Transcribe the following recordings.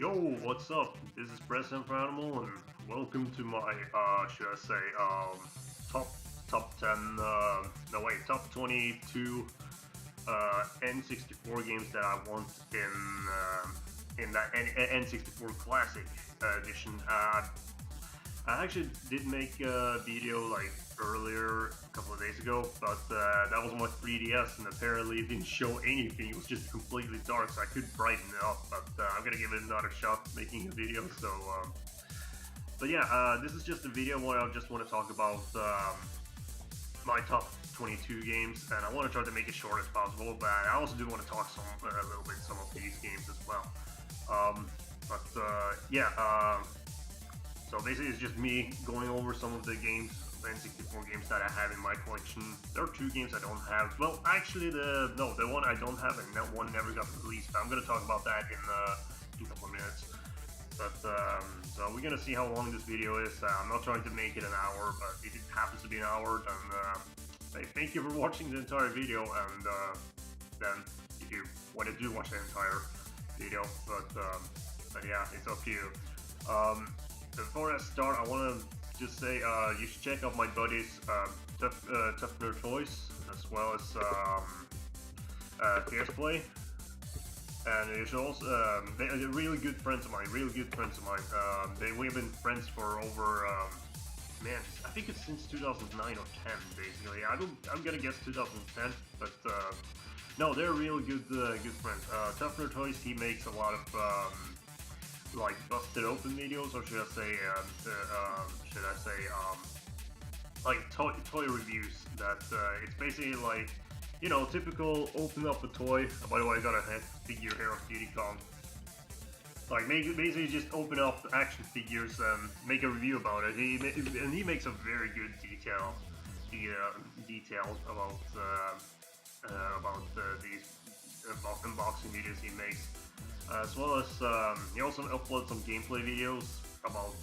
Yo, what's up? This is President for Animal, and welcome to my, should I say, top 10, no wait, top 22 N64 games that I want in that N64 Classic Edition. I actually did make a video like earlier, a couple of days ago, but that was on my 3DS, and apparently it didn't show anything. It was just completely dark, so I could brighten it up, but I'm gonna give it another shot making a video. So, but yeah, this is just a video where I just want to talk about my top 22 games, and I want to try to make it short as possible, but I also do want to talk a little bit some of these games as well. So basically it's just me going over some of the games, N64 games that I have in my collection. There are two games I don't have. Well, actually the one I don't have and that one never got released. I'm gonna talk about that in a couple of minutes. But so we're gonna see how long this video is. I'm not trying to make it an hour, but if it happens to be an hour, then thank you for watching the entire video. And then if you want to do watch the entire video, but yeah, it's up to you. Before I start, I want to just say you should check out my buddies Tough Nerd Toys, as well as Fierce Play, and you should also they're really good friends of mine. We've been friends for over man, I think it's since 2009 or 10 basically. I'm gonna guess 2010, but no, they're really good friends. Tough Nerd Toys, he makes a lot of like busted open videos, or should I say, like toy reviews. That it's basically like, you know, typical open up a toy. By the way, I got a head figure here of Duty Kong. Like basically just open up action figures and make a review about it. He makes a very good details about these unboxing videos he makes. As well as he also uploads some gameplay videos about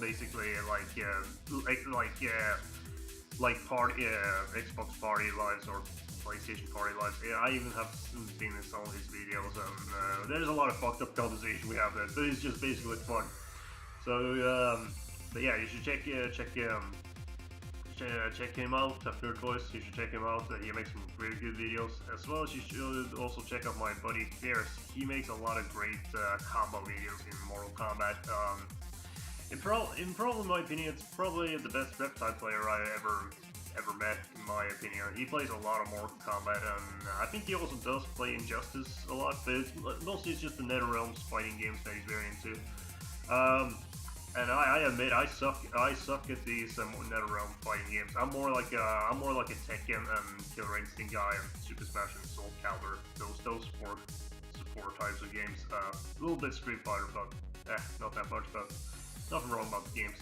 basically like party Xbox party lives or PlayStation party lives. Yeah, I even have seen in some of his videos, and there's a lot of fucked up conversation we have there, but it's just basically fun. So but yeah, you should check him out, Tough Nerd Toys. You should check him out. He makes some really good videos. As well as you should also check out my buddy Fierce. He makes a lot of great combo videos in Mortal Kombat. In my opinion, it's probably the best reptile player I ever met, in my opinion. He plays a lot of Mortal Kombat, and I think he also does play Injustice a lot, but mostly it's just the NetherRealms fighting games that he's very into. And I admit I suck at these NetherRealm fighting games. I'm more like a Tekken and Killer Instinct guy, and Super Smash and Soul Calibur. Those four types of games. A little bit Street Fighter, but not that much. But nothing wrong about the games.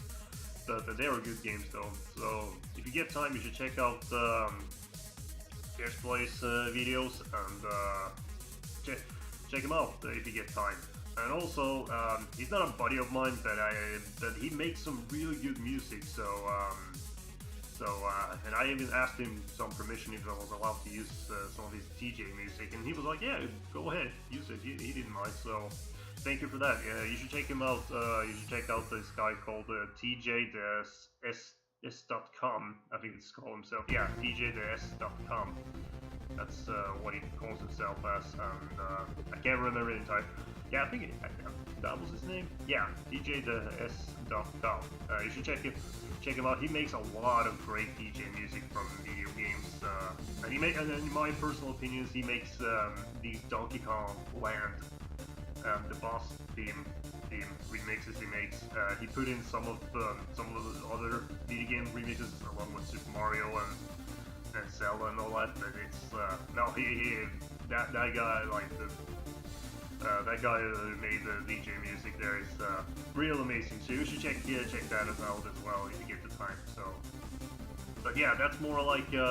But they were good games though. So if you get time, you should check out Fierce Play's videos, and check him out if you get time. And also, he's not a buddy of mine, but he makes some really good music. And I even asked him some permission if I was allowed to use some of his DJ music, and he was like, "Yeah, go ahead, use it." He didn't mind, so thank you for that. You should check him out. You should check out this guy called TJ.S.com. I think it's called himself. Yeah, TJ.S.com. That's what he calls himself as, and I can't remember the entire. Yeah, I think that was his name. Yeah, dj.s.com. You should check him out. He makes a lot of great DJ music from video games, and in my personal opinions, he makes these Donkey Kong Land, the boss theme remixes he makes. He put in some of the other video game remixes along with Super Mario and Zelda and all that, but it's that guy, like that guy who made the DJ music there is real amazing. So you should check that out as well if you get the time. So, but yeah, that's more like should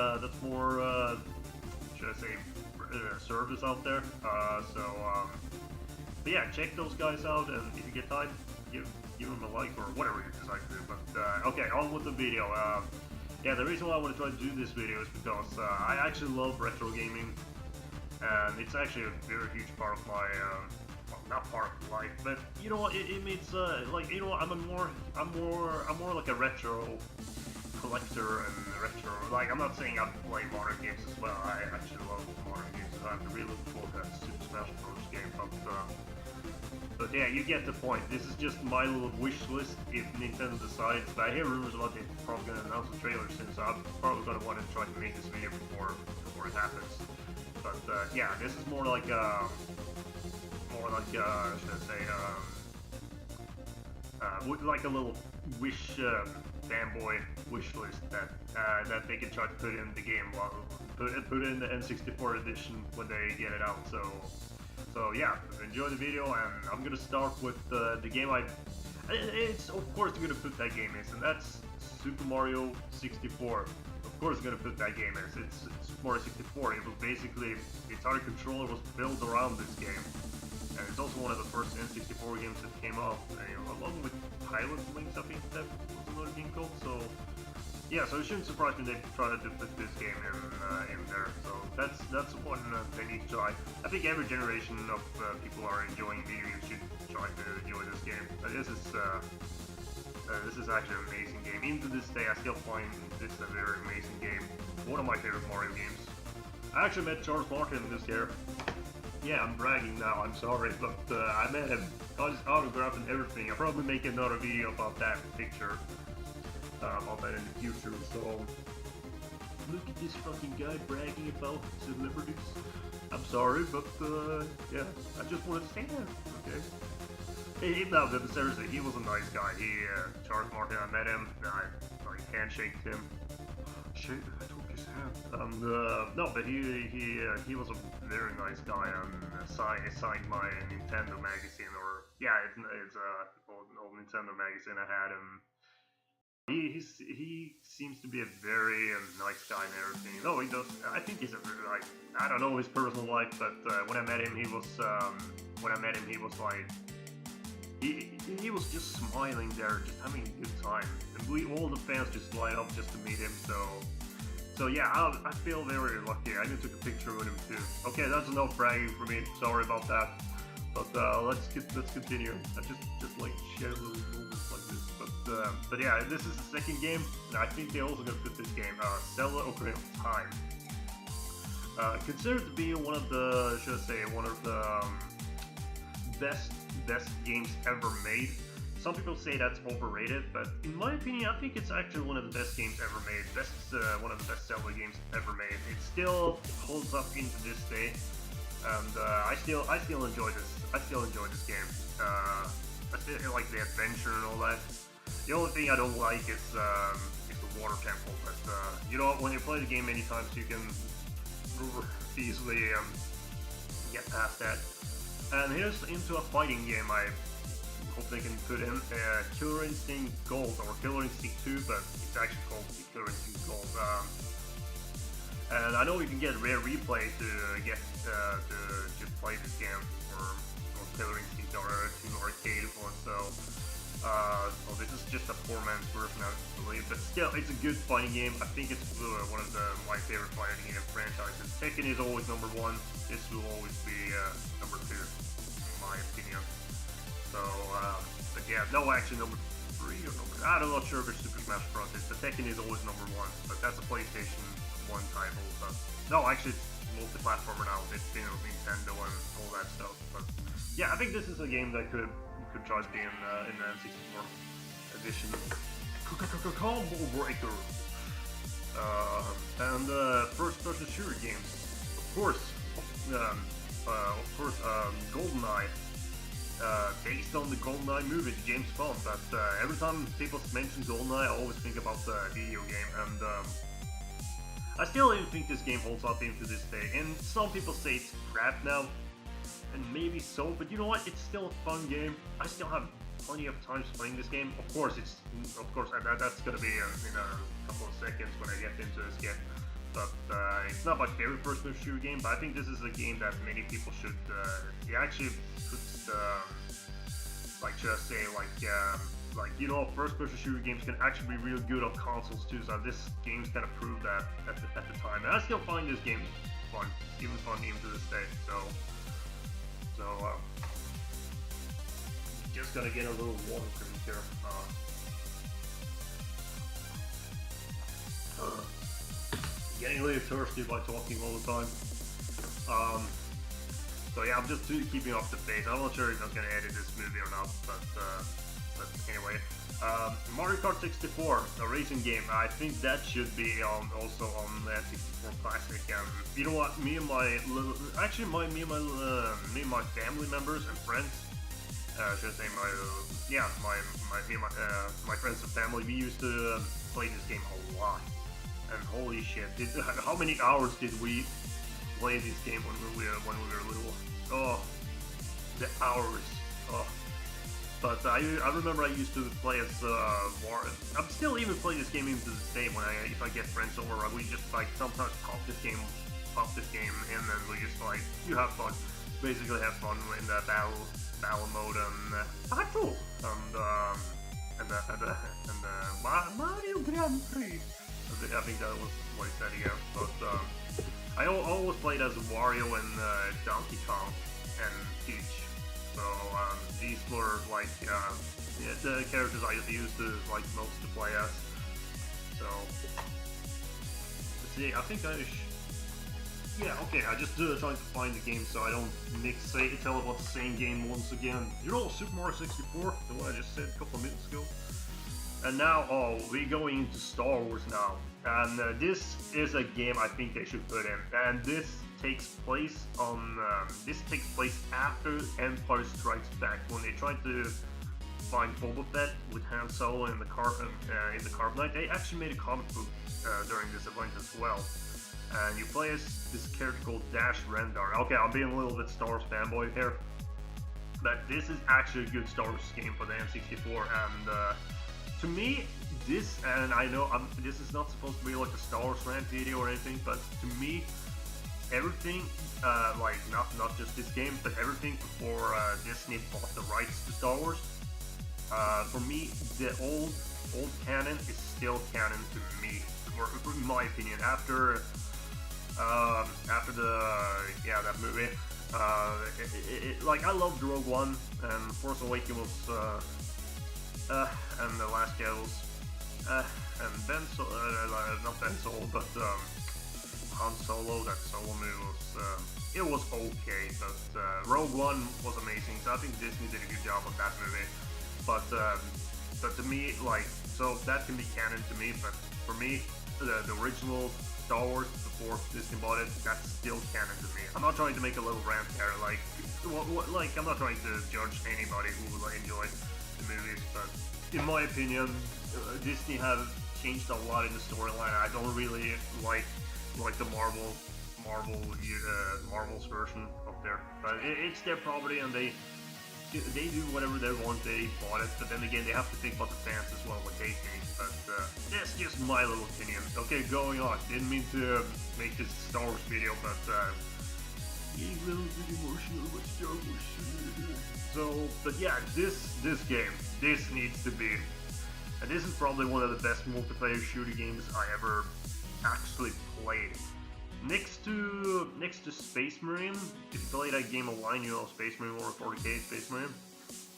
I say service out there. But yeah, check those guys out, and if you get time, give them a like or whatever you decide to do. But okay, on with the video. Yeah, the reason why I want to try to do this video is because I actually love retro gaming, and it's actually a very huge part of well, not part of life, but you know, it makes like, you know, I'm more like a retro collector and retro. Like, I'm not saying I play modern games as well. I actually love modern games, and I'm really looking forward to that Super Smash Bros. Game. But yeah, you get the point. This is just my little wish list if Nintendo decides. But I hear rumors about they're probably going to announce a trailer soon, so I'm probably going to want to try to make this video before it happens. But yeah, this is more like should I say, like a little wish fanboy wish list that they can try to put in the game, put in the N64 edition when they get it out. So yeah, enjoy the video, and I'm gonna start with the game it's of course gonna put that game in, and that's Super Mario 64. Of course gonna put that game in. It's Super Mario 64. It was basically, the entire controller was built around this game. And it's also one of the first N64 games that came out, along with Pilot Wings, I think that was another game called. So yeah, so it shouldn't surprise me they tried to put this game in there. So that's one they need to try. I think every generation of people are enjoying video games should try to enjoy this game. This is actually an amazing game. Even to this day, I still find this a very amazing game. One of my favorite Mario games. I actually met Charles Martin this year. Yeah, I'm bragging now, I'm sorry, but I met him, got his autograph and everything. I'll probably make another video about that picture, about that in the future. So, look at this fucking guy bragging about celebrities. I'm sorry, but yeah, I just wanted to say that, okay? No, but seriously, he was a nice guy. Charles Martin, I met him, I handshaked him. Shit, I took his hand. No, but he was a very nice guy, and signed my Nintendo magazine, or yeah, it's an old Nintendo magazine I had, and he seems to be a very nice guy and everything. No, he does. I think he's like, I don't know his personal life, but when I met him, he was like, he was just smiling there, just having a good time. And all the fans just line up just to meet him, so yeah, I feel very lucky. I even took a picture with him too. Okay, that's enough bragging for me, sorry about that. But let's continue. I just like share little moments like this. But yeah, this is the second game, and I think they're also gonna put this game, Zelda Ocarina of Time. Considered to be one of the, best games ever made. Some people say that's overrated, but in my opinion, I think it's actually one of the best games ever made. One of the best Zelda games ever made. It still holds up into this day, and I still enjoy this. I still enjoy this game. I still like the adventure and all that. The only thing I don't like is the water temple. But you know, when you play the game many times, you can easily get past that. And here's into a fighting game I hope they can put in. Killer Instinct Gold, or Killer Instinct 2, but it's actually called Killer Instinct Gold. And I know you can get Rare Replay to just play this game, or Killer Instinct or 2 arcade one, so this is just a 4-man version, I believe, but still, it's a good fighting game. I think it's one of my favorite fighting game franchises. Tekken is always number 1. This will always be number 2, in my opinion. So, but yeah, no, actually number 3 or number, I'm not sure if it's Super Smash Bros. But Tekken is always number 1, but that's a PlayStation 1 title. But no, actually it's multi-platformer now. It's been on Nintendo and all that stuff. But yeah, I think this is a game that could try to be in the N64 edition. Combo Breaker. And first-person shooter games, of course, GoldenEye. Based on the GoldenEye movie, the James Bond, but every time people mention GoldenEye, I always think about the video game, and I still even think this game holds up into this day. And some people say it's crap now, and maybe so, but you know what? It's still a fun game. I still have plenty of times playing this game. Of course, that's gonna be in a couple of seconds when I get into this game. But it's not my favorite person shooter game, but I think this is a game that many people should. It actually puts, first-person shooter games can actually be real good on consoles too. So this game's kind of proved that at the time, and I still find this game fun, even to this day. So Just gonna get a little water drink here. Getting a little thirsty by talking all the time. So yeah, I'm just keeping up the pace. I'm not sure if I'm gonna edit this movie or not, but anyway. Mario Kart 64, a racing game. I think that should be also on N64 Classic. And you know what? Me and my family members and friends. Should I say my friends and family. We used to play this game a lot. And holy shit, how many hours did we play this game when we were little? Oh, the hours. Oh. But I remember I used to play as I'm still even playing this game even to this day. If I get friends over, we just like sometimes pop this game, and then we just like have fun. Basically, have fun in the battle mode and battle and Mario Grand Prix. I think that was what he said again. But I always played as Wario and Donkey Kong and Peach. So these were like the characters I used to like most to play as. So let's see. I think yeah, okay. I just trying to find the game so I don't tell about the same game once again. You know, Super Mario 64, the one I just said a couple of minutes ago. And now, we're going into Star Wars now. And this is a game I think they should put in. And this takes place after Empire Strikes Back, when they tried to find Boba Fett with Han Solo in the Carbonite. They actually made a comic book during this event as well. And you play as this character called Dash Rendar. Okay, I'm being a little bit Star Wars fanboy here, but this is actually a good Star Wars game for the N64. And to me, this, and I know this is not supposed to be like a Star Wars rant video or anything, but to me, everything, like not just this game, but everything before Disney bought the rights to Star Wars, for me, the old canon is still canon to me, in my opinion. After that movie, like I loved Rogue One, and Force Awakens was. And the Last Jedi, and not Ben Solo, but Han Solo. That Solo movie was okay, but Rogue One was amazing. So I think Disney did a good job on that movie. But to me, like, so that can be canon to me. But for me, the original Star Wars before Disney bought it, that's still canon to me. I'm not trying to make a little rant there, like I'm not trying to judge anybody who will enjoy the movies, but in my opinion, Disney have changed a lot in the storyline. I don't really like the Marvel's version up there, but it's their property and they do whatever they want. They bought it, but then again, they have to think about the fans as well, what they think. But that's just my little opinion. Okay, going on. Didn't mean to make this Star Wars video, but getting a little bit emotional about Star Wars. So, but yeah, this game, this needs to be, and this is probably one of the best multiplayer shooter games I ever actually played. Next to Space Marine, if you play that game online, you know Space Marine or 40K Space Marine,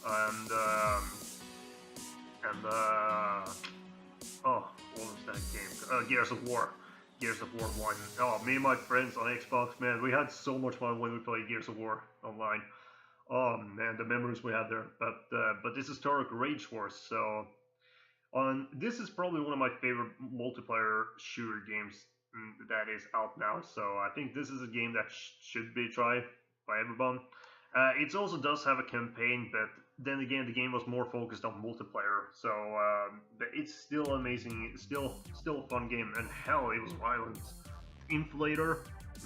and oh, what was that game? Gears of War 1. Oh, me and my friends on Xbox, man, we had so much fun when we played Gears of War online. Oh man, the memories we had there. But this is Historic Rage Force, so this is probably one of my favorite multiplayer shooter games that is out now. So I think this is a game that should be tried by everyone. It also does have a campaign, but then again, the game was more focused on multiplayer. So but it's still amazing. It's still a fun game, and hell, it was violent. Inflator.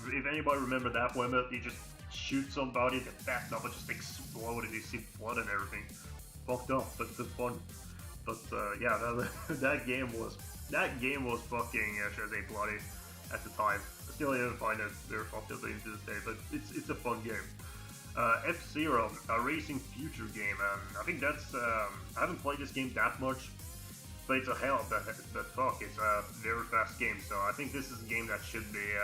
If anybody remember that one, you just shoot somebody, the bat number just exploded, you see blood and everything. Fucked up, but it's fun. But yeah, that game was fucking, should I say, bloody at the time. I still didn't find it very fucked up to this day, but it's a fun game. F-Zero, a racing future game. I think that's, I haven't played this game that much, but it's a hell, but fuck, it's a very fast game. So I think this is a game that should be,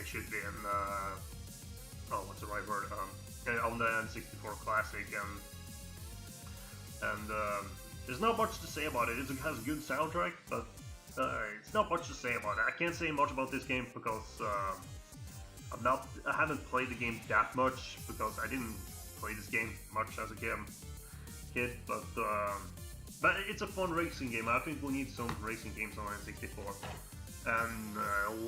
should be in, oh, what's the right word? on the N64 Classic, and there's not much to say about it. It has a good soundtrack, but it's not much to say about it. I can't say much about this game because I haven't played the game that much because I didn't play this game much as a kid, but it's a fun racing game. I think we need some racing games on N64. And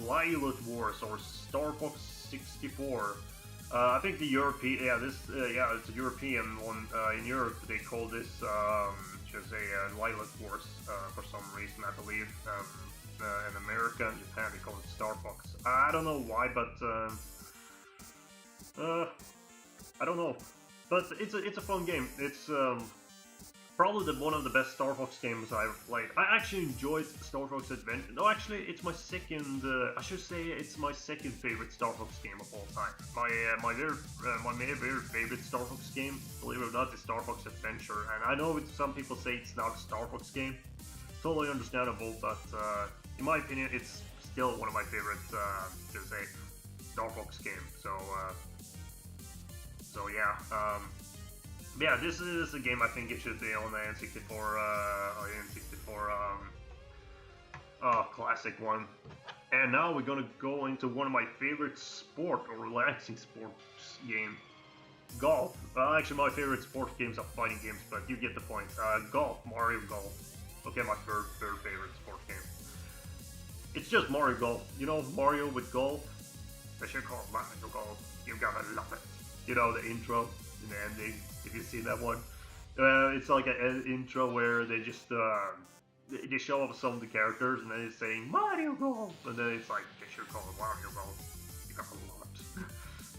Lilith Wars or Star Fox 64. I think the European, it's a European one. In Europe, they call this, should I say, Lilith Wars for some reason, I believe. In America and Japan, they call it Star Fox. I don't know why, but I don't know. But it's a fun game. It's probably one of the best Star Fox games I've played. I actually enjoyed Star Fox Adventure. No, actually, it's my second. I should say it's my second favorite Star Fox game of all time. My very favorite Star Fox game, believe it or not, is Star Fox Adventure. And I know some people say it's not a Star Fox game. Totally understandable, but in my opinion, it's still one of my favorite, should I say, Star Fox game. So yeah. Yeah, this is a game I think it should be on the N64, Classic one. And now we're gonna go into one of my favorite sport or relaxing sports game, golf. Actually, my favorite sports games are fighting games, but you get the point. Golf, Mario Golf. Okay, my third favorite sports game. It's just Mario Golf. You know, Mario with golf. They should call it Mario Golf. You gotta love it. You know, the intro and the ending. If you've seen that one, it's like an intro where they just they show off some of the characters and then it's saying Mario Golf, and then it's like they should call it Mario Golf. You got a lot.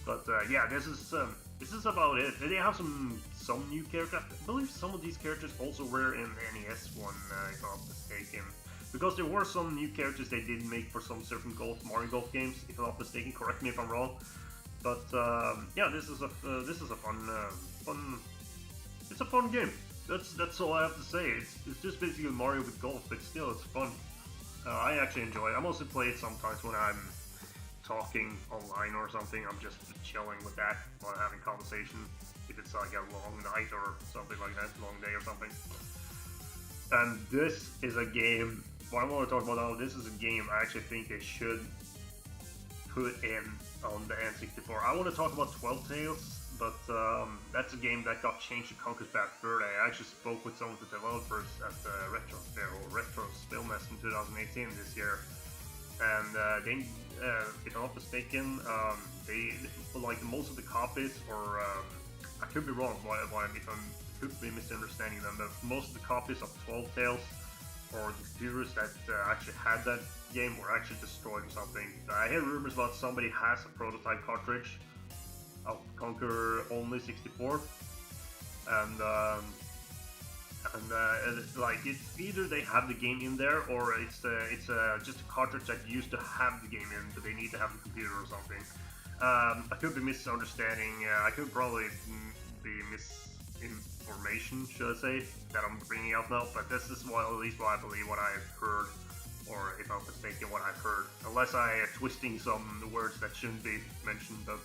But yeah, this is about it. They have some new characters. I believe some of these characters also were in the NES one, if I'm not mistaken. Because there were some new characters they did make for some certain Mario Golf games, if I'm not mistaken. Correct me if I'm wrong. But yeah, this is a fun. It's a fun game. That's all I have to say. It's just basically Mario with golf, but still it's fun. I actually enjoy it. I mostly play it sometimes when I'm talking online or something. I'm just chilling with that while having conversation. If it's like a long night or something like that, long day or something. And this is a game. What I want to talk about now, this is a game I actually think they should put in on the N64. I want to talk about 12 Tales, but that's a game that got changed to Conker's Bad Fur Day. I actually spoke with some of the developers at the Retro Spillnest in 2018 this year, and they, if I'm not mistaken, they like most of the copies, or I could be wrong, if I could be misunderstanding them, but most of the copies of 12 Tales or the computers that actually had that game were actually destroyed or something. I hear rumors about somebody has a prototype cartridge of Conquer Only 64, and like it's either they have the game in there or it's just a cartridge that used to have the game in, but they need to have the computer or something. I could be misunderstanding. I could probably be misinformation, should I say, that I'm bringing up now. But this is at least what I believe, what I've heard, or if I'm mistaken, what I've heard. Unless I am twisting some words that shouldn't be mentioned, but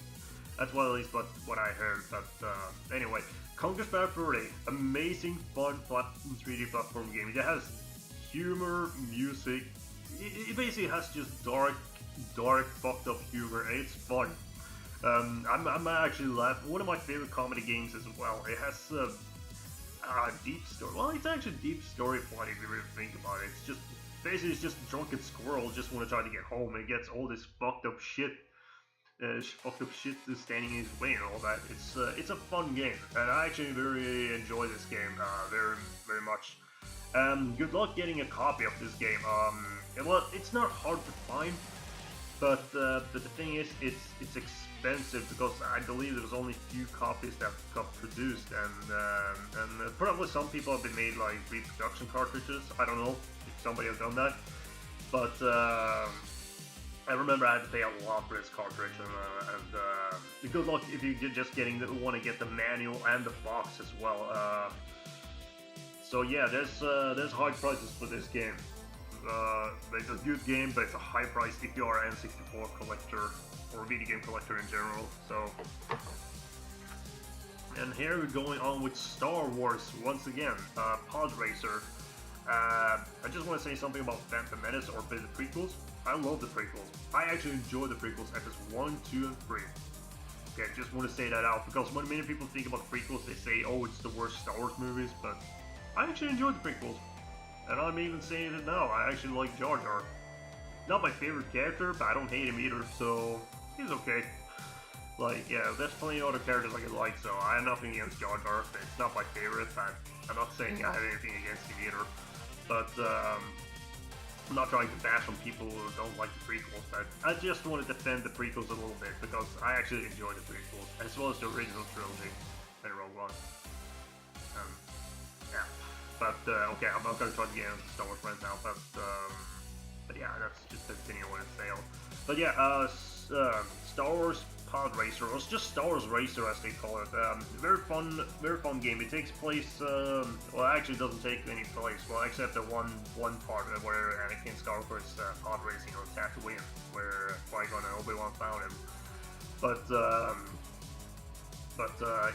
that's at least what I heard. But anyway, Conker's Bad Fur Day, amazing, fun 3D platform game. It has humor, music. It basically has just dark, fucked up humor, and it's fun. I'm actually laughing. One of my favorite comedy games as well. It has a deep story. Well, it's actually a deep story plot if you really think about it. It's just basically it's just a drunken squirrel just want to try to get home, and it gets all this fucked up shit standing in his way and all that. It's a fun game, and I actually very enjoy this game very much. Good luck getting a copy of this game. Well, it's not hard to find, but the thing is, it's expensive because I believe there's only a few copies that got produced, and probably some people have been made like reproduction cartridges. I don't know if somebody has done that, but I remember I had to pay a lot for this cartridge, and good luck if you just want to get the manual and the box as well. So yeah, there's high prices for this game. It's a good game, but it's a high price if you are an N64 collector or video game collector in general. So And here we're going on with Star Wars once again, Pod Racer. I just want to say something about Phantom Menace or the prequels. I love the prequels. I actually enjoy the prequels, episodes 1, 2, and 3. Okay, just want to say that out, because when many people think about the prequels, they say, oh, it's the worst Star Wars movies, but I actually enjoyed the prequels. And I'm even saying it now, I actually like Jar Jar. Not my favorite character, but I don't hate him either, so he's okay. Like, yeah, there's plenty of other characters I could like, so I have nothing against Jar Jar. It's not my favorite, but I'm not saying I have anything against him either. But, I'm not trying to bash on people who don't like the prequels, but I just want to defend the prequels a little bit, because I actually enjoy the prequels, as well as the original trilogy and Rogue One. Yeah. But, okay, I'm not going to try to get into Star Wars right now, but yeah, that's just continuing what it's saying. But yeah, Star Wars Pod Racer, or it's just Star Wars Racer as they call it. Very fun game. It takes place, well, it actually doesn't take any place, well, except the one part where Anakin Skywalker's pod racing on Tatooine, where Qui-Gon and Obi-Wan found him. But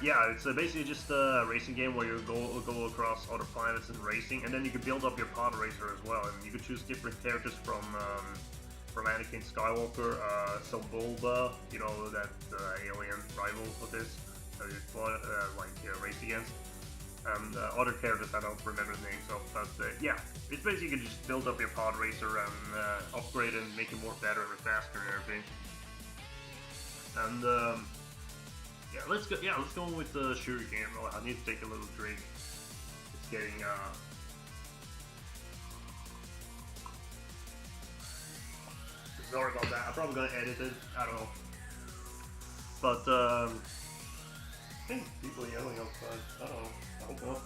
yeah, it's basically just a racing game where you go across other planets and racing, and then you can build up your pod racer as well, and you can choose different characters from Anakin Skywalker, some Bulba, you know, that alien rival of this, that you race against, and other characters I don't remember the names of, but yeah, it's basically you can just build up your pod racer and upgrade and make it more better and faster and everything. And yeah, let's go with the shooter game. Oh, I need to take a little drink. It's getting sorry about that. I'm probably gonna edit it. I don't know. But I think people are yelling outside. I don't know. I don't know.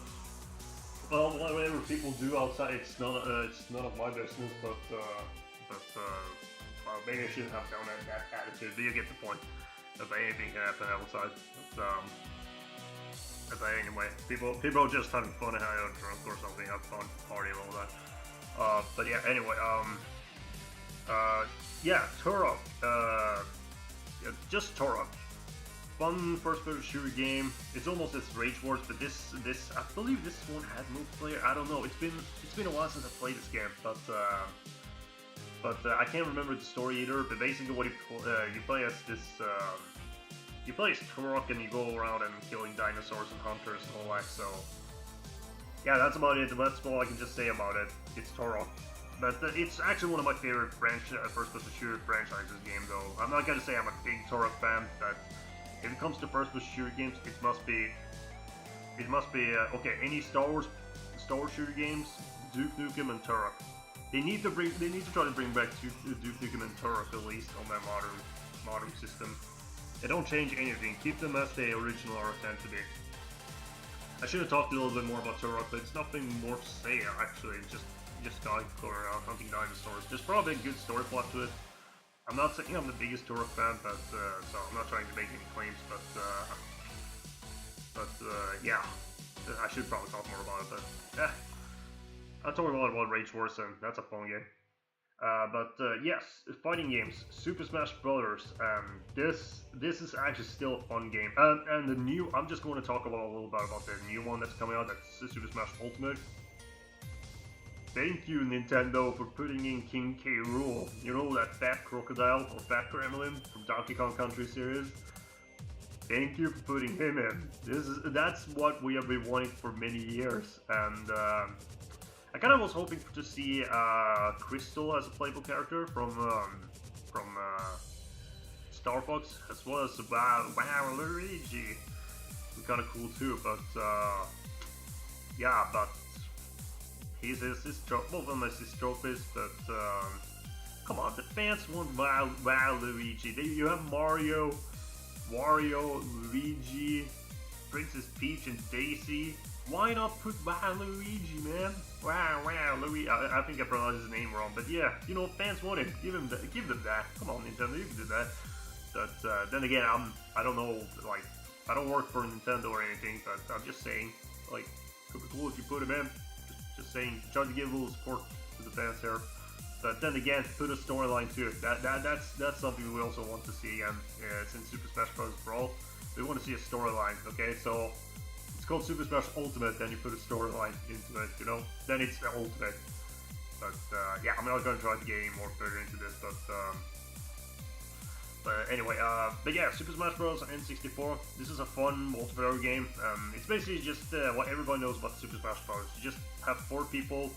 Well, whatever people do outside, it's none of my business. But well, maybe I shouldn't have done that attitude. But you get the point. If anything can happen outside. But anyway, people are just having fun and having drunk or something, have fun, party and all that. But yeah, anyway, yeah, Turok. Yeah, just Turok. Fun first-person shooter game. It's almost as Rage Wars, but this I believe this one had multiplayer. I don't know. It's been a while since I played this game, but I can't remember the story either. But basically, what you play as this. You play as Turok and you go around and killing dinosaurs and hunters and all that. So yeah, that's about it. That's all I can just say about it. It's Turok. But it's actually one of my favorite first-person shooter franchises game, though. I'm not gonna say I'm a big Turok fan, but if it comes to first-person shooter games, it must be okay. Any Star Wars shooter games, Duke Nukem and Turok. They need to try to bring back Duke Nukem and Turok at least on their modern system. They don't change anything. Keep them as they original are tend to be. I should have talked a little bit more about Turok, but it's nothing more to say actually. Just going around hunting dinosaurs. There's probably a good story plot to it. I'm not saying I'm the biggest Turok fan, but so I'm not trying to make any claims. But yeah, I should probably talk more about it. But yeah, I talked a lot about Rage Wars, and that's a fun game. But yes, fighting games, Super Smash Brothers. This is actually still a fun game. And the new, I'm just going to talk about a little bit about the new one that's coming out. That's Super Smash Ultimate. Thank you, Nintendo, for putting in King K. Rool. You know, that fat crocodile or fat gremlin from Donkey Kong Country series. Thank you for putting him in. That's what we have been wanting for many years, and I kind of was hoping to see Crystal as a playable character from Star Fox, as well as Luigi. It's kind of cool too, but yeah, but he's his both of them as his trophies, but come on, the fans want Luigi. You have Mario, Wario, Luigi, Princess Peach, and Daisy. Why not put Luigi, man? Luigi. I think I pronounced his name wrong, but yeah, you know, fans want it. Give them that. Come on, Nintendo, you can do that. But then again, I don't know, like, I don't work for Nintendo or anything, but I'm just saying, like, could be cool if you put him in. Just saying, try to give a little support to the fans here. But then again, put a storyline to it. That's something we also want to see. And since Super Smash Bros. Brawl, We want to see a storyline, okay? So it's called Super Smash Ultimate, then you put a storyline into it, you know? Then it's the Ultimate. But yeah, I'm not gonna try to get any more further into this, but anyway, but yeah, Super Smash Bros. N64. This is a fun multiplayer game. It's basically just what everybody knows about Super Smash Bros. You just have 4 people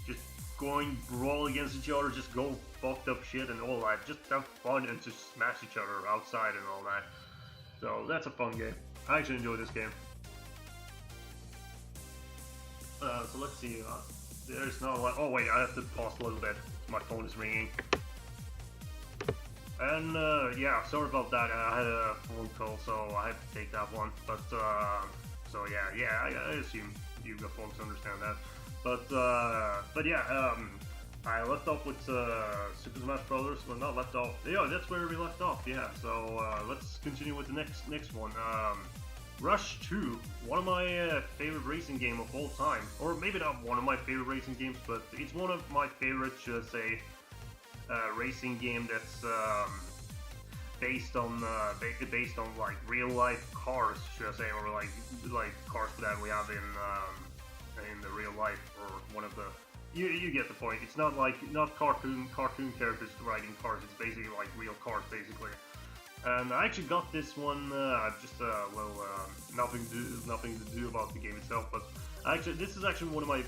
just going brawl against each other, just go fucked up shit and all that. Just have fun and just smash each other outside and all that. So that's a fun game. I actually enjoy this game. So let's see. There's not a lot. Oh wait, I have to pause a little bit. My phone is ringing. And yeah, sorry about that. I had a phone call, so I had to take that one. But so yeah, I assume you got folks to understand that. But yeah, I left off with Super Smash Brothers. Well, not left off. Yeah, that's where we left off. Yeah. So let's continue with the next one. Rush 2, one of my favorite racing game of all time, or maybe not one of my favorite racing games, but it's one of my favorite, should I say, racing game that's based on like real life cars, should I say, or like cars that we have in the real life, or one of the. You get the point. It's not cartoon characters riding cars. It's basically like real cars, basically. And I actually got this one, just, nothing to do about the game itself, but actually, this is actually one of my,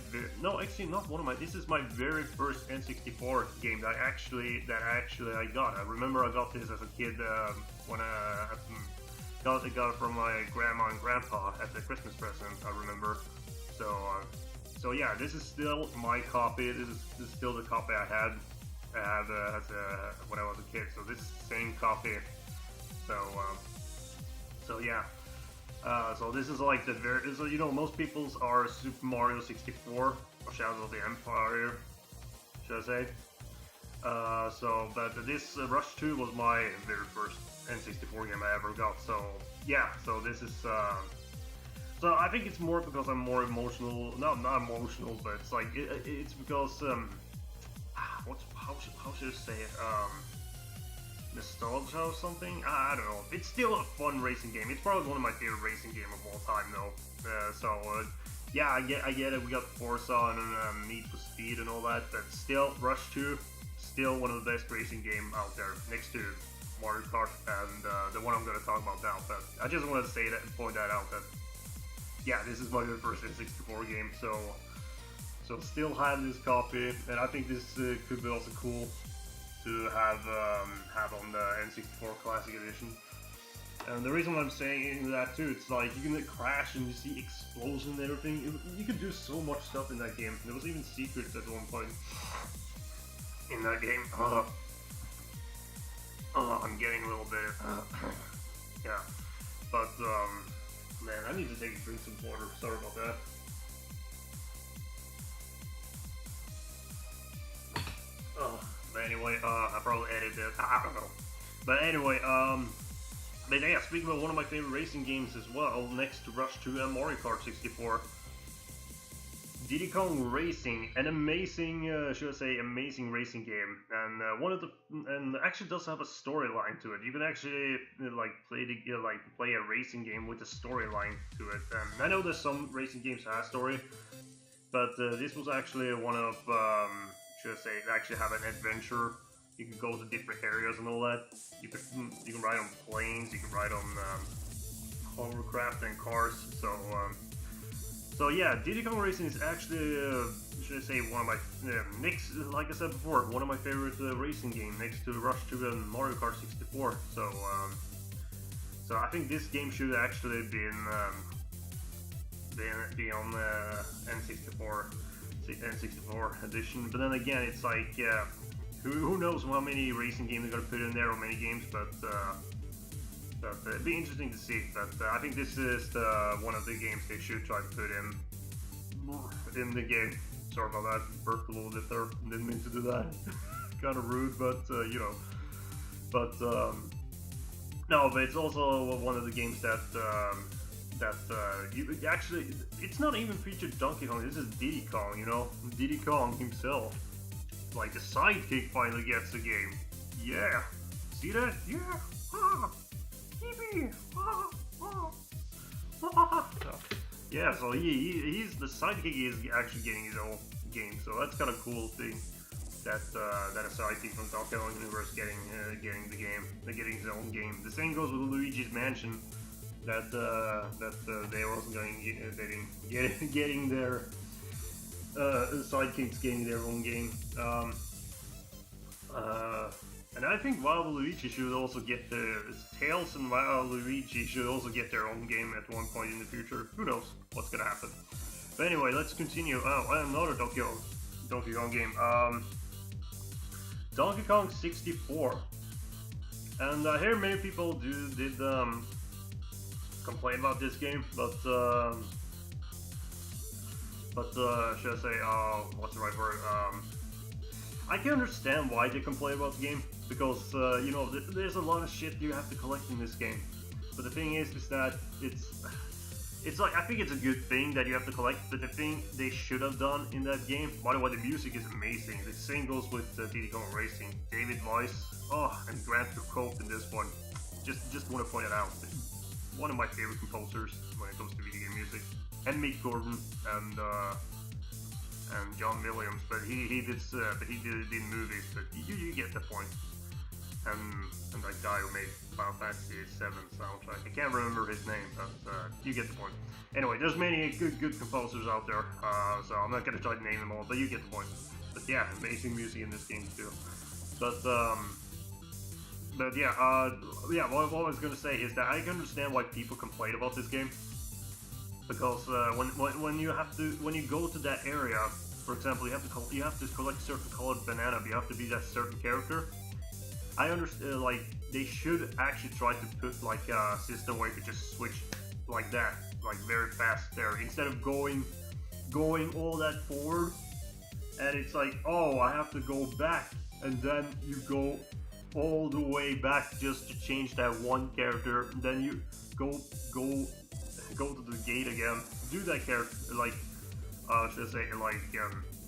this is my very first N64 game that actually I got. I remember I got this as a kid, when I got it from my grandma and grandpa as a Christmas present, I remember. So yeah, this is still my copy. This is still the copy I had when I was a kid, so this is the same copy. So yeah, so this is like the very, so, you know, most people's are Super Mario 64 or Shadow of the Empire, should I say? But this Rush 2 was my very first N64 game I ever got. So yeah, so this is, so I think it's more because I'm more emotional, not emotional, but it's like it's because how should I say it? Nostalgia or something? I don't know. It's still a fun racing game. It's probably one of my favorite racing games of all time, though. Yeah, I get it. We got Forza and Need for Speed and all that, but still, Rush 2, still one of the best racing games out there, next to Mario Kart and the one I'm going to talk about now. But I just wanted to say that and point that out. That yeah, this is my very first N64 game, so still have this copy, and I think this could be also cool to have on the N64 Classic Edition. And the reason why I'm saying that too, it's like you can crash and you see explosions and everything. You can do so much stuff in that game. There was even secrets at one point in that game. I'm getting a little bit yeah, but man, I need to drink some water. Sorry about that. But anyway, I probably edited it. I don't know. But anyway, but yeah, speaking about one of my favorite racing games as well, next to Rush 2 and Mario Kart 64, Diddy Kong Racing, an amazing, should I say, amazing racing game, and actually does have a storyline to it. You can actually play a racing game with a storyline to it. I know there's some racing games that have story, but this was actually one of should I say, actually have an adventure. You can go to different areas and all that. You can ride on planes. You can ride on hovercraft and cars. So yeah, Diddy Kong Racing is actually should I say one of my next, like I said before, one of my favorite racing games next to Rush 2 and Mario Kart 64. So I think this game should actually be on N64 edition, but then again, it's like, who knows how many racing games they're gonna put in there, or many games, but it'd be interesting to see. But I think this is one of the games they should try to put in the game. Sorry about that, burped a little bit there, didn't mean to do that. Kind of rude, but you know. But no, but it's also one of the games that you actually, it's not even featured Donkey Kong. This is Diddy Kong, you know, Diddy Kong himself. Like the sidekick finally gets the game. Yeah, see that? Yeah. Ah. Yippee! Yeah, so he's the sidekick is actually getting his own game, so that's kind of cool thing that that a sidekick from Donkey Kong Universe getting getting his own game. The same goes with Luigi's Mansion, that they were also getting their sidekicks getting their own game. And I think Waluigi should also get Tails and Waluigi should also get their own game at one point in the future. Who knows what's gonna happen? But anyway, let's continue. Oh, another Donkey Kong game. Donkey Kong 64. And I hear many people did complain about this game, but should I say, what's the right word? I can understand why they complain about the game, because, you know, there's a lot of shit you have to collect in this game. But the thing is that it's like, I think it's a good thing that you have to collect, but the thing they should have done in that game, by the way, the music is amazing. The same goes with Diddy Kong Racing. David Weiss, and Grant Cope in this one. Just want to point it out. One of my favorite composers when it comes to video game music. And Mick Gordon and John Williams, but he did movies, but you get the point. And that guy who made Final Fantasy VII soundtrack, I can't remember his name, but you get the point. Anyway, there's many good composers out there, so I'm not gonna try to name them all, but you get the point. But yeah, amazing music in this game too. But yeah, what I was gonna say is that I can understand why people complain about this game. Because when you go to that area, for example, you have to collect certain colored banana. You have to be that certain character. I understand, like, they should actually try to put like a system where you could just switch like that, like very fast there, instead of going all that forward, and it's like, oh, I have to go back, and then you go all the way back just to change that one character, and then you go to the gate again, do that character, like, should I say, like,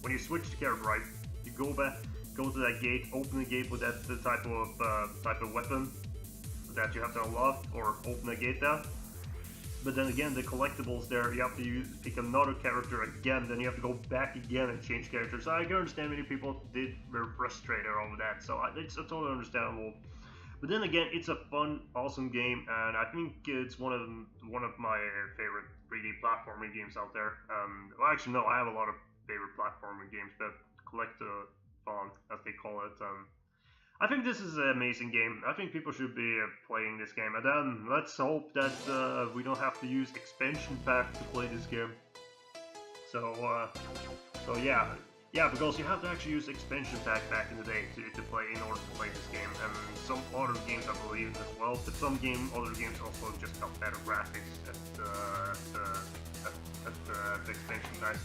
when you switch the character, right, you go to that gate, open the gate with that type of weapon that you have to unlock, or open the gate there. But then again, the collectibles there, you have to pick another character again, then you have to go back again and change characters. So I can understand many people were frustrated over that, so it's totally understandable. But then again, it's a fun, awesome game, and I think it's one of my favorite 3D platforming games out there. Well, actually, no, I have a lot of favorite platforming games, but collectathon, as they call it. I think this is an amazing game. I think people should be playing this game, and then let's hope that we don't have to use expansion pack to play this game. So yeah, because you have to actually use expansion pack back in the day to play in order to play this game, and some other games I believe as well. But other games also just got better graphics at the expansion pack.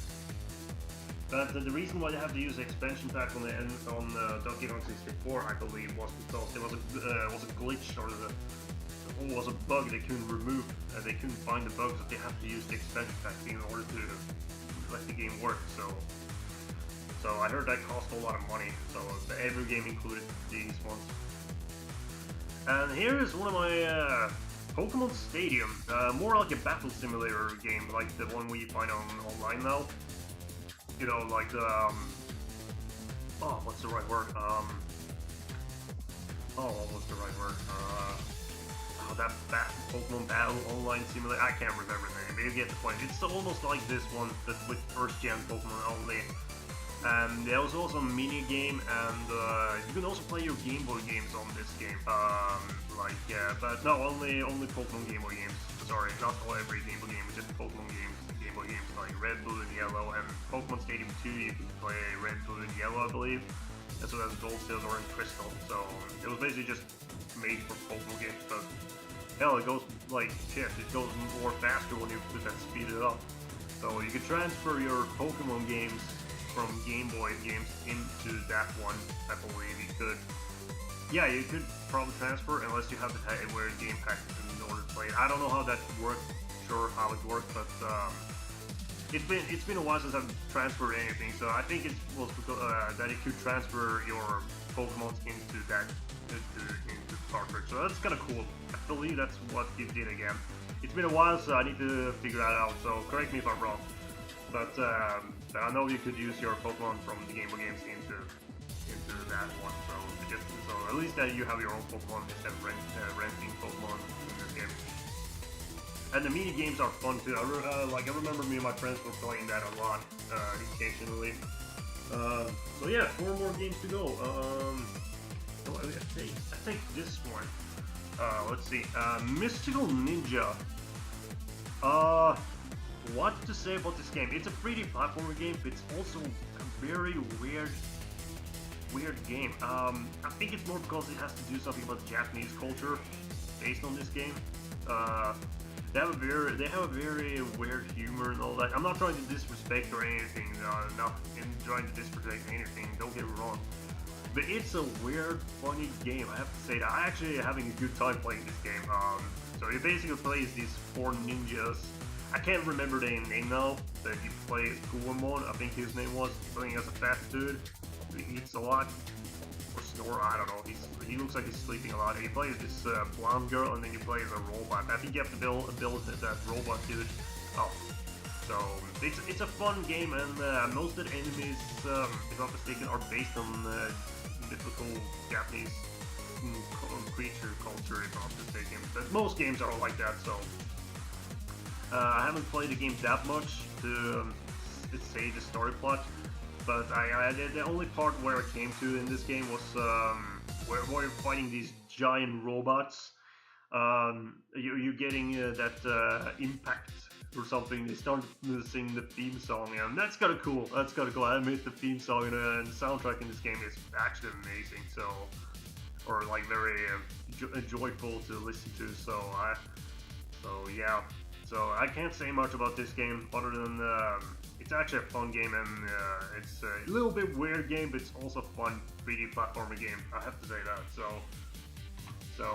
But the reason why they have to use the expansion pack on Donkey Kong 64, I believe, was because there was a glitch, or was a bug they couldn't remove. They couldn't find the bug, so they have to use the expansion pack in order to let the game work. So I heard that cost a lot of money, so every game included these ones. And here is one of my Pokemon Stadium, more like a battle simulator game, like the one we find online now. You know, like the, what's the right word? What was the right word? That Pokemon Battle Online Simulator, I can't remember the name, but you get the point. It's almost like this one, but with first-gen Pokemon only. And there was also a mini game, and you can also play your Game Boy games on this game. But no, only Pokemon Game Boy games. Sorry, not every Game Boy game, just Pokemon games. Game Boy games like Red, Blue, and Yellow, and Pokemon Stadium 2. You can play Red, Blue, and Yellow, I believe. As well as Gold, Silver, and Crystal. So it was basically just made for Pokemon games, but hell, it goes like shit. It goes more faster when you speed it up. So you can transfer your Pokemon games from Game Boy games into that one, I believe you could. Yeah, you could probably transfer unless you have the wear game pack in order to play it. I don't know how that works, sure how it works, but it's been a while since I've transferred anything, so I think it was because, that it could transfer your Pokemon into the cartridge, so that's kind of cool. believe that's what he did again. It's been a while, so I need to figure that out, so correct me if I'm wrong. But I know you could use your Pokemon from the Game Boy games into that one, so at least that you have your own Pokemon instead of renting Pokemon in this game. And the mini games are fun too. I remember me and my friends were playing that a lot, occasionally. So yeah, 4 more games to go. I think this one. Let's see. Mystical Ninja. What to say about this game? It's a 3D platformer game, but it's also a very weird game. I think it's more because it has to do something about the Japanese culture based on this game. They have a very weird humor and all that. I'm not trying to disrespect or anything. Not trying to disrespect anything. Don't get me wrong. But it's a weird, funny game. I have to say that I'm actually having a good time playing this game. So you basically play as these 4 ninjas. I can't remember their name now, but you play as Kuwamon, I think his name was, playing as a fat dude who eats a lot, or snore, I don't know, he looks like he's sleeping a lot. And you play as this blonde girl, and then you play as a robot. I think you have to build that robot dude up. So it's a fun game, and most of the enemies, if I'm mistaken, are based on mythical Japanese creature culture, if I'm not mistaken. But most games are like that, so I haven't played the game that much to say the story plot, but the only part where I came to in this game was where you're fighting these giant robots. You're getting that impact or something. They start to sing the theme song, and that's kind of cool. That's kind of cool. I admit the theme song and the soundtrack in this game is actually amazing. So, or like very joyful to listen to. So yeah. So I can't say much about this game other than it's actually a fun game, and it's a little bit weird game, but it's also a fun 3D platformer game. I have to say that. So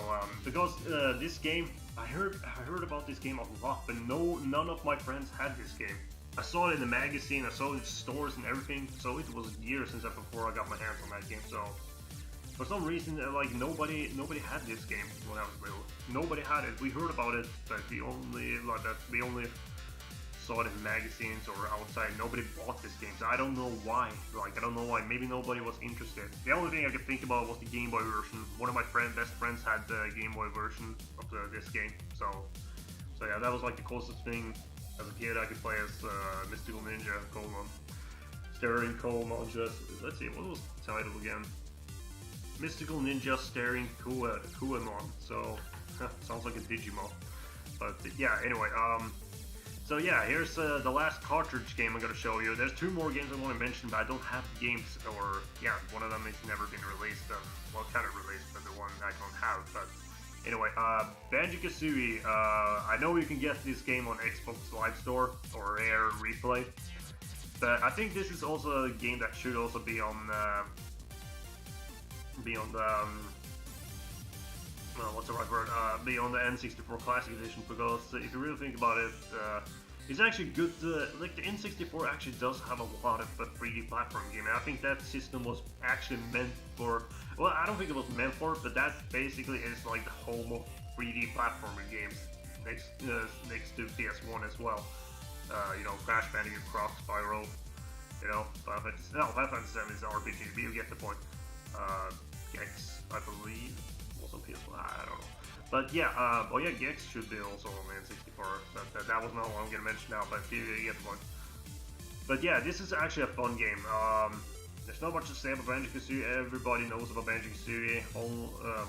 because this game, I heard about this game a lot, but none of my friends had this game. I saw it in the magazine, I saw it in stores and everything. So it was years before I got my hands on that game. So for some reason, like nobody had this game when I was little. Nobody had it. We heard about it, but we only saw it in magazines or outside. Nobody bought this game, so I don't know why. Like I don't know why. Maybe nobody was interested. The only thing I could think about was the Game Boy version. One of my best friends had the Game Boy version of this game. So yeah, that was like the closest thing as a kid I could play as Mystical Ninja Colon. Staring Colon. Let's see, what was the title again? Mystical Ninja Staring Kuwamon. So sounds like a Digimon. But yeah, anyway, so yeah, here's the last cartridge game I'm gonna show you. There's 2 more games I want to mention, but I don't have the games, or yeah, one of them has never been released. Well, kind of released, but the one I don't have. But anyway, Banjo-Kazooie. I know you can get this game on Xbox Live Store or Rare Replay, but I think this is also a game that should also be on what's the right word? Be on the N64 Classic Edition, because if you really think about it, it's actually good. Like the N64 actually does have a lot of 3D platform game, and I think that system was actually meant for. Well, I don't think it was meant for it, but that basically is like the home of 3D platformer games, next to PS1 as well. You know, Crash Bandicoot, Cross, Spyro. You know, Final Fantasy 7 is RPG, but you get the point. Gex, I believe, was on PS1. I don't know. But yeah, oh yeah, Gex should be also on N64. That was not what I'm gonna mention now, but you get the point. But yeah, this is actually a fun game. There's not much to say about Banjo-Kazooie. Everybody knows about Banjo-Kazooie.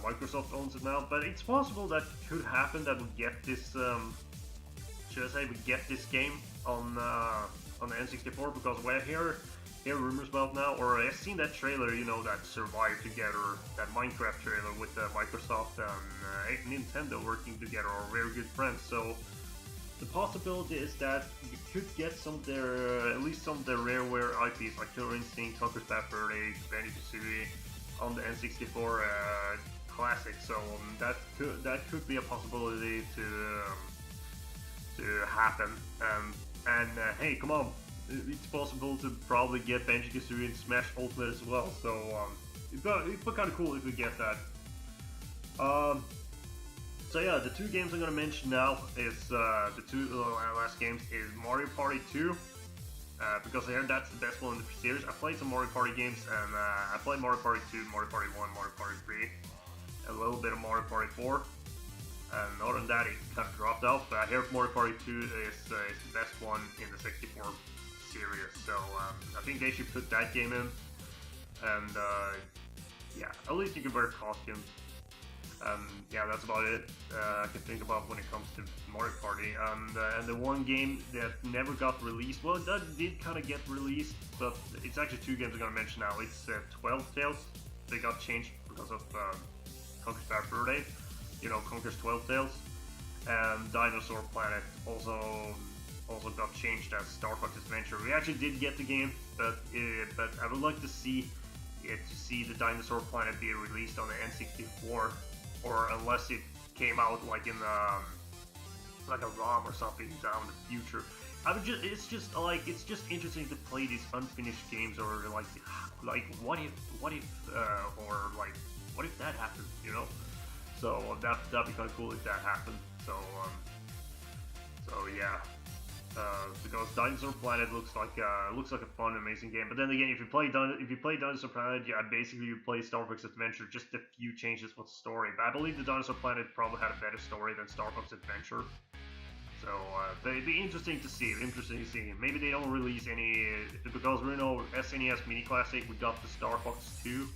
Microsoft owns it now, but it's possible that could happen that we get this. Should I say we get this game on the N64, because we're hear rumors about now, or I've seen that trailer, you know, that Survive Together, that Minecraft trailer with Microsoft and Nintendo working together, are very good friends. So the possibility is that you could get some of their, at least some of their rareware IPs like Killer Instinct, Conker's Bad Fur Day, Banjo-Kazooie on the N64 Classic. So that could be a possibility to happen. And hey, come on. It's possible to probably get Banjo-Kazooie in Smash Ultimate as well, so it'd be kind of cool if we get that. So yeah, the two games I'm gonna mention now is the two last games is Mario Party 2. Because I heard that's the best one in the series. I played some Mario Party games, and I played Mario Party 2, Mario Party 1, Mario Party 3, a little bit of Mario Party 4. And other than that, it kind of dropped off. But I hear Mario Party 2 is the best one in the 64 series. So I think they should put that game in. And yeah, at least you can wear costumes. Yeah, that's about it I can think about when it comes to Mario Party. And the one game that never got released, well, that did kind of get released, but it's actually two games I'm going to mention now. It's 12 Tales. They got changed because of Conker's Bad Fur Day. You know, Conker's 12 Tales. And Dinosaur Planet also got changed as Star Fox Adventure. We actually did get the game, but I would like to see the Dinosaur Planet be released on the N64, or unless it came out like in like a ROM or something down the future. It's just interesting to play these unfinished games, or like what if that happened, you know? So that'd be kind of cool if that happened. So yeah. Because Dinosaur Planet looks like a fun, amazing game. But then again, if you play Dinosaur Planet, yeah, basically you play Star Fox Adventure, just a few changes with the story. But I believe the Dinosaur Planet probably had a better story than Star Fox Adventure. So it'd be interesting to see. Maybe they don't release any, because we know SNES Mini Classic, we got the Star Fox 2,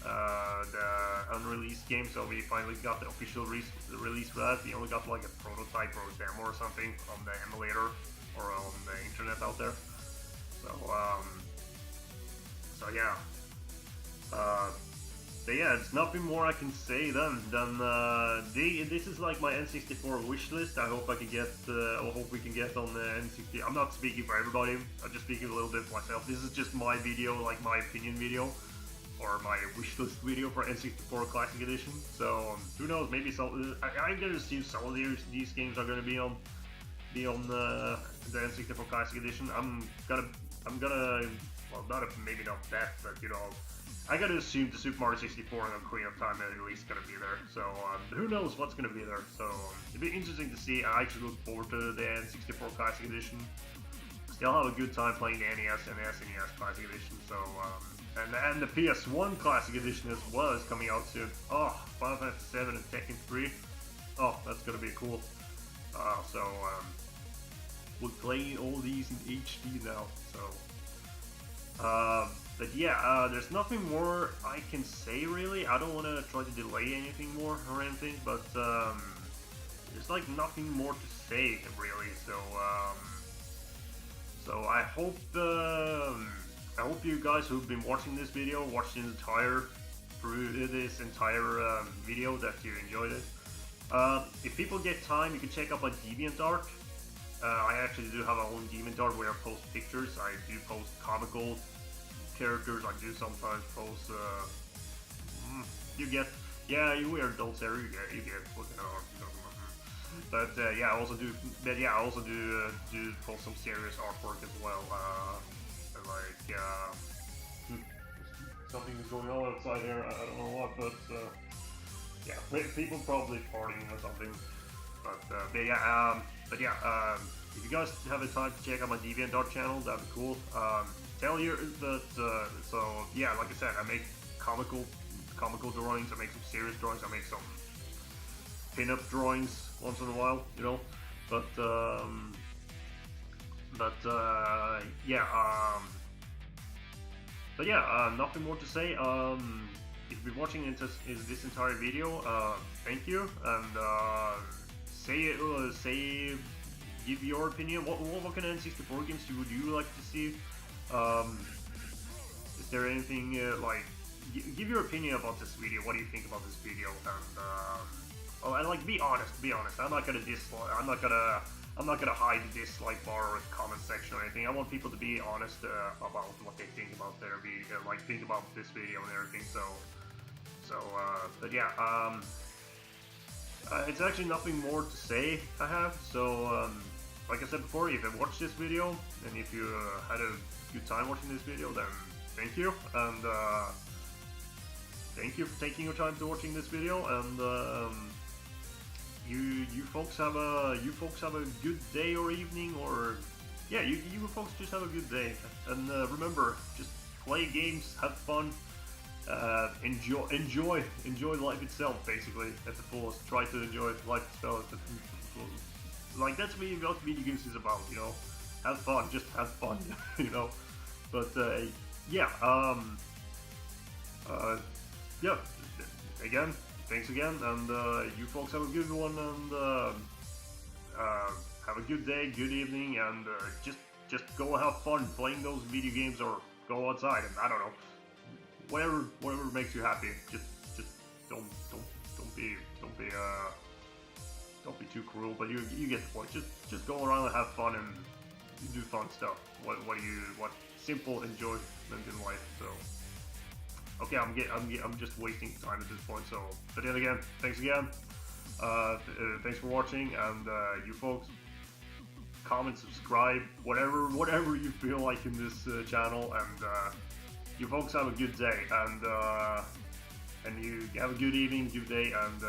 the unreleased game, so we finally got the official release for that. We only got like a prototype or a demo or something on the emulator or on the internet out there. So yeah. But yeah, there's nothing more I can say than this is like my N64 wish list. I hope we can get on the N64. I'm not speaking for everybody. I'm just speaking a little bit for myself. This is just my video, like my opinion video, or my wishlist video for N64 Classic Edition. So who knows? Maybe I'm gonna assume some of these games are gonna be on the N64 Classic Edition. I'm gonna well, maybe not that, but you know, I gotta assume the Super Mario 64 and Ocarina of Time at least gonna be there. So who knows what's gonna be there? So it'd be interesting to see. I actually look forward to the N64 Classic Edition. Still have a good time playing the NES and the SNES Classic Edition. So and the PS1 Classic Edition as well is coming out soon. Oh, Final Fantasy 7 and Tekken 3. Oh, that's gonna be cool. So we'll play all these in HD now. So but yeah, there's nothing more I can say really. I don't want to try to delay anything more or anything, but there's like nothing more to say really. So I hope you guys who've been watching this video, watched this entire video, that you enjoyed it. If people get time, you can check out my DeviantArt. I actually do have my own DeviantArt where I post pictures. I do post comical characters. I do sometimes post. You wear adults there. You get looking at art. But yeah, I also do post some serious artwork as well. Something is going on outside here. I don't know what, but yeah, people probably partying or something. But yeah, if you guys have the time to check out my DeviantArt channel, that'd be cool. Tell you that so yeah, like I said, I make comical drawings. I make some serious drawings. I make some pin-up drawings once in a while, you know. But yeah, nothing more to say. If you've been watching this entire video, thank you, and give your opinion. What kind of N64 games would you like to see? Is there anything give your opinion about this video? What do you think about this video? And be honest. I'm not gonna dislike. I'm not gonna hide the dislike bar or comment section or anything. I want people to be honest about what they think about their video, think about this video and everything. But yeah, it's actually nothing more to say I have. So like I said before, if you watched this video and if you had a good time watching this video, then thank you, and thank you for taking your time to watching this video, and you folks have a good day or evening, or yeah, you folks just have a good day. And remember, just play games, have fun, enjoy life itself, basically at the fullest. Try to enjoy life itself at the fullest. Like that's what video games is about, you know. Have fun, just have fun, you know. But yeah, yeah. Again, thanks again, and you folks have a good one, and have a good day, good evening, and just go have fun playing those video games, or go outside, and I don't know, whatever makes you happy. Just don't be too cruel, but you get the point. Just go around and have fun and do fun stuff. What simple enjoyment in life. So okay, I'm just wasting time at this point. So, but then again, thanks again. Thanks for watching, and you folks, comment, subscribe, whatever you feel like in this channel, and you folks have a good day, and you have a good evening, good day, and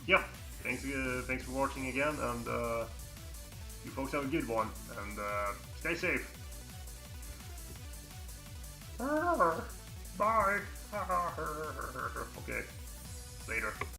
yeah, thanks for watching again, and you folks have a good one, and stay safe. Bye. Okay, later.